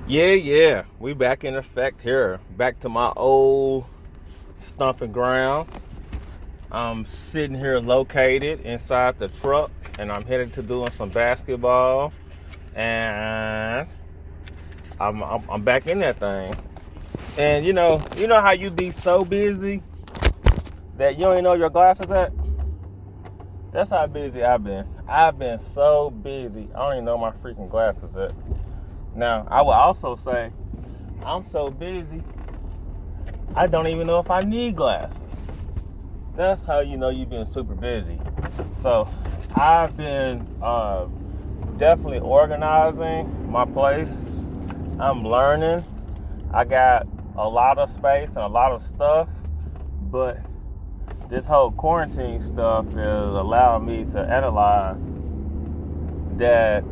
Yeah, we back in effect here. Back to my old stomping grounds. I'm sitting here located inside the truck, and I'm headed to doing some basketball. And I'm back in that thing. And you know how you be so busy that you don't even know your glasses at? That's how busy I've been. I've been so busy, I don't even know my freaking glasses at. Now, I will also say, I'm so busy, I don't even know if I need glasses. That's how you know you've been super busy. So, I've been definitely organizing my place. I'm learning. I got a lot of space and a lot of stuff, but this whole quarantine stuff is allowing me to analyze that,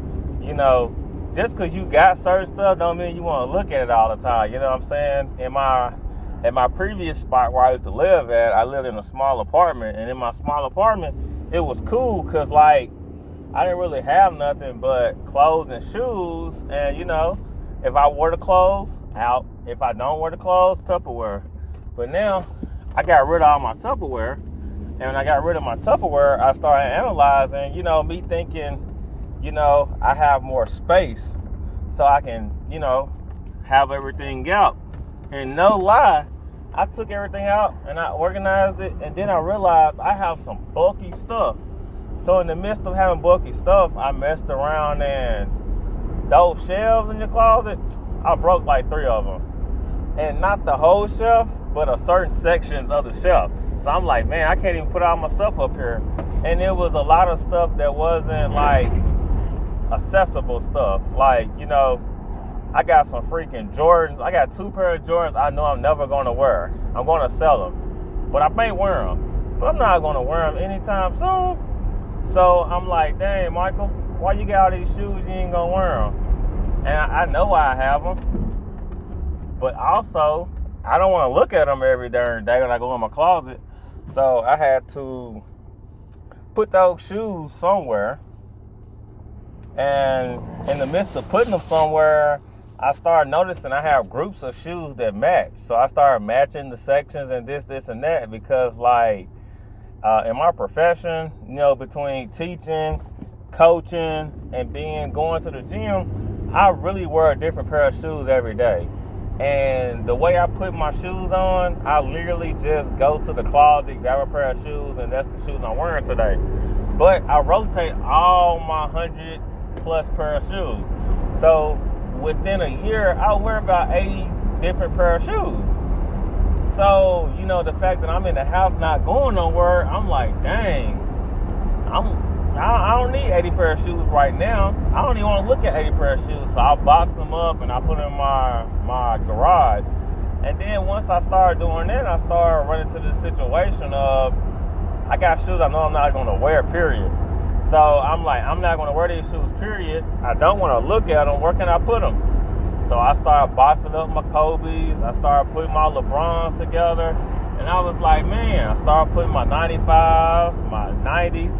just because you got certain stuff don't mean you want to look at it all the time. You know what I'm saying? In my previous spot where I used to live at, I lived in a small apartment, and in my small apartment, it was cool because, I didn't really have nothing but clothes and shoes, and, if I wore the clothes, out. If I don't wear the clothes, Tupperware. But now, I got rid of all my Tupperware, and when I got rid of my Tupperware, I started analyzing, me thinking, I have more space so I can, have everything out. And no lie, I took everything out and I organized it, and then I realized I have some bulky stuff. So in the midst of having bulky stuff, I messed around, and those shelves in your closet, I broke like 3 of them. And not the whole shelf, but a certain sections of the shelf. So I'm like, man, I can't even put all my stuff up here. And it was a lot of stuff that wasn't accessible stuff. I got some freaking Jordans. I got 2 pair of Jordans I know I'm never going to wear. I'm going to sell them. But I may wear them. But I'm not going to wear them anytime soon. So I'm like, dang, Michael, why you got all these shoes you ain't going to wear them? And I know why I have them. But also, I don't want to look at them every darn day when I go in my closet. So I had to put those shoes somewhere. And in the midst of putting them somewhere, I started noticing I have groups of shoes that match. So I started matching the sections and this, and that, because in my profession, between teaching, coaching, and going to the gym, I really wear a different pair of shoes every day. And the way I put my shoes on, I literally just go to the closet, grab a pair of shoes, and that's the shoes I'm wearing today. But I rotate all my 100 plus pair of shoes. So within a year, I'll wear about 80 different pair of shoes. So, the fact that I'm in the house not going nowhere, I'm like, dang, I don't need 80 pair of shoes right now. I don't even want to look at 80 pair of shoes. So I'll box them up and I put them in my garage. And then once I started doing that, I started running into this situation of, I got shoes I know I'm not going to wear, period. So I'm like, I'm not going to wear these shoes, period. I don't want to look at them. Where can I put them? So I started boxing up my Kobe's. I started putting my LeBrons together. And I was like, man, I started putting my 95s, my 90s.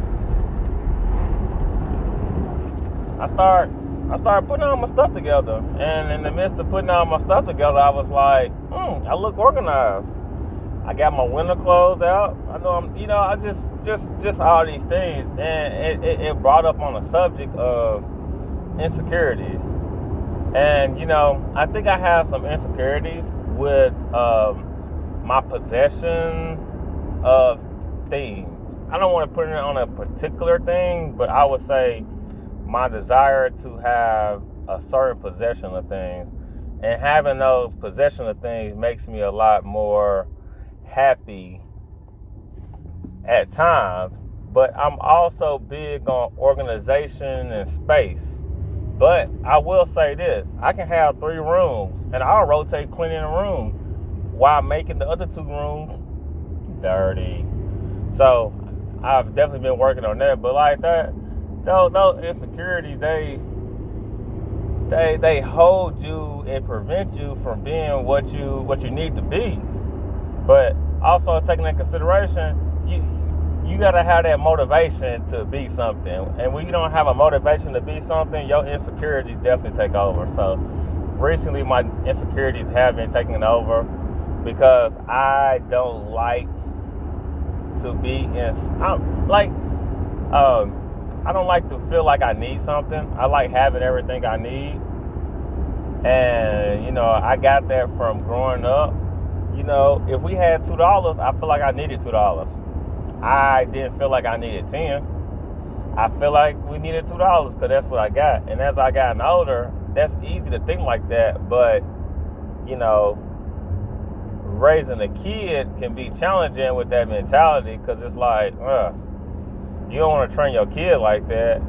I started putting all my stuff together. And in the midst of putting all my stuff together, I was like, I look organized. I got my winter clothes out. I know I just all these things. And it brought up on the subject of insecurities. And, I think I have some insecurities with my possession of things. I don't want to put it on a particular thing, but I would say my desire to have a certain possession of things. And having those possession of things makes me a lot more happy at times. But I'm also big on organization and space. But I will say this, I can have 3 rooms and I'll rotate cleaning a room while making the other 2 rooms dirty. So I've definitely been working on that. But like that, those insecurities, they hold you and prevent you from being what you need to be. But also taking into consideration, you gotta have that motivation to be something. And when you don't have a motivation to be something, your insecurities definitely take over. So recently my insecurities have been taking over because I don't like to be I don't like to feel like I need something. I like having everything I need. And, I got that from growing up. If we had $2, I feel like I needed $2. I didn't feel like I needed 10. I feel like we needed $2 because that's what I got. And as I gotten older, that's easy to think like that. But, raising a kid can be challenging with that mentality because it's like, you don't want to train your kid like that.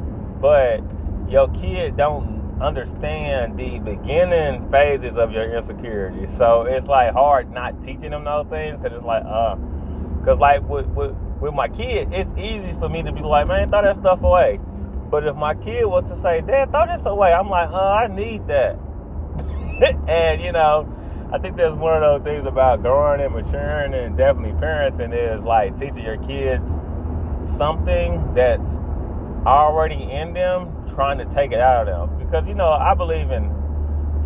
But your kid don't understand the beginning phases of your insecurity, so it's like hard not teaching them those things because it's like because like with my kid, it's easy for me to be like, man, throw that stuff away. But if my kid was to say, Dad, throw this away, I'm like, I need that. And I think there's one of those things about growing and maturing and definitely parenting is like teaching your kids something that's already in them, trying to take it out of them. Because, I believe in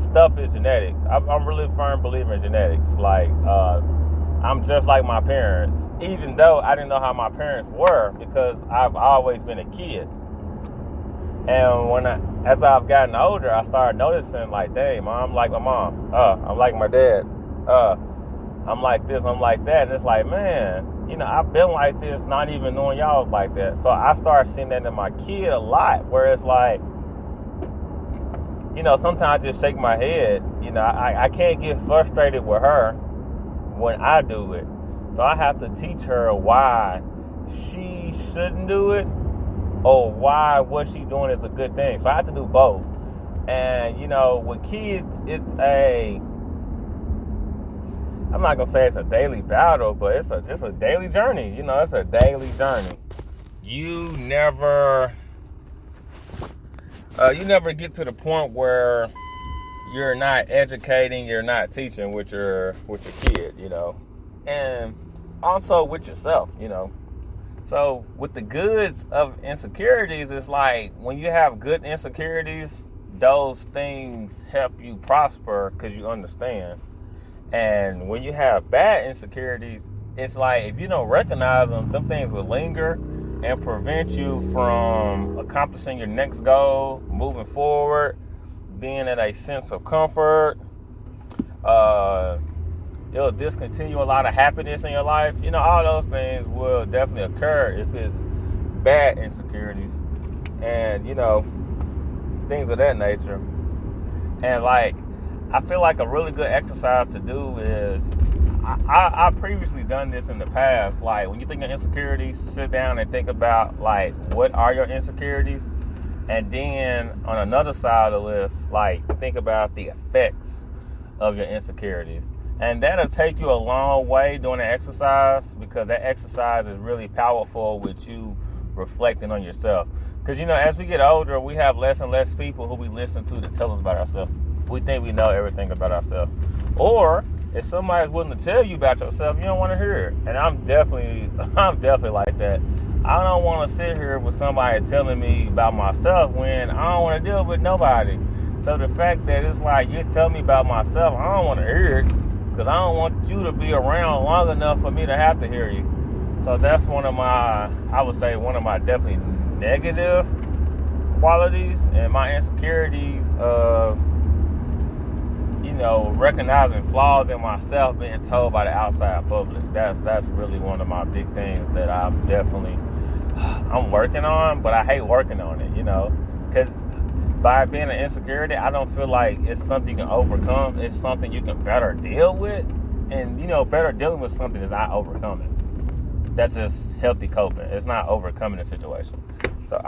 stuff is genetics. I'm really a firm believer in genetics. Like, I'm just like my parents, even though I didn't know how my parents were because I've always been a kid. And as I've gotten older, I started noticing, like, dang, I'm like my mom. I'm like my dad. I'm like this, I'm like that. And it's like, man, I've been like this, not even knowing y'all was like that. So I started seeing that in my kid a lot, where it's like, sometimes I just shake my head. I can't get frustrated with her when I do it. So I have to teach her why she shouldn't do it or why what she's doing is a good thing. So I have to do both. And, with kids, I'm not gonna say it's a daily battle, but it's a daily journey. It's a daily journey. You never get to the point where you're not educating, you're not teaching with your kid, and also with yourself, So with the goods of insecurities, it's like when you have good insecurities, those things help you prosper because you understand. And when you have bad insecurities, it's like if you don't recognize them things will linger and prevent you from accomplishing your next goal, moving forward, being at a sense of comfort. It'll discontinue a lot of happiness in your life. All those things will definitely occur if it's bad insecurities and, things of that nature. And like, I feel like a really good exercise to do is, I previously done this in the past. Like when you think of insecurities, sit down and think about like what are your insecurities, and then on another side of the list, like think about the effects of your insecurities, and that'll take you a long way doing the exercise because that exercise is really powerful with you reflecting on yourself. Because as we get older, we have less and less people who we listen to tell us about ourselves. We think we know everything about ourselves. Or if somebody's willing to tell you about yourself, you don't want to hear it. And I'm definitely like that. I don't want to sit here with somebody telling me about myself when I don't want to deal with nobody. So the fact that it's like you're telling me about myself, I don't want to hear it because I don't want you to be around long enough for me to have to hear you. So that's one of my definitely negative qualities and my insecurities of recognizing flaws in myself being told by the outside public. That's really one of my big things that I'm working on, but I hate working on it, because by being an insecurity, I don't feel like it's something you can overcome. It's something you can better deal with, and better dealing with something is not overcoming. That's just healthy coping. It's not overcoming the situation. So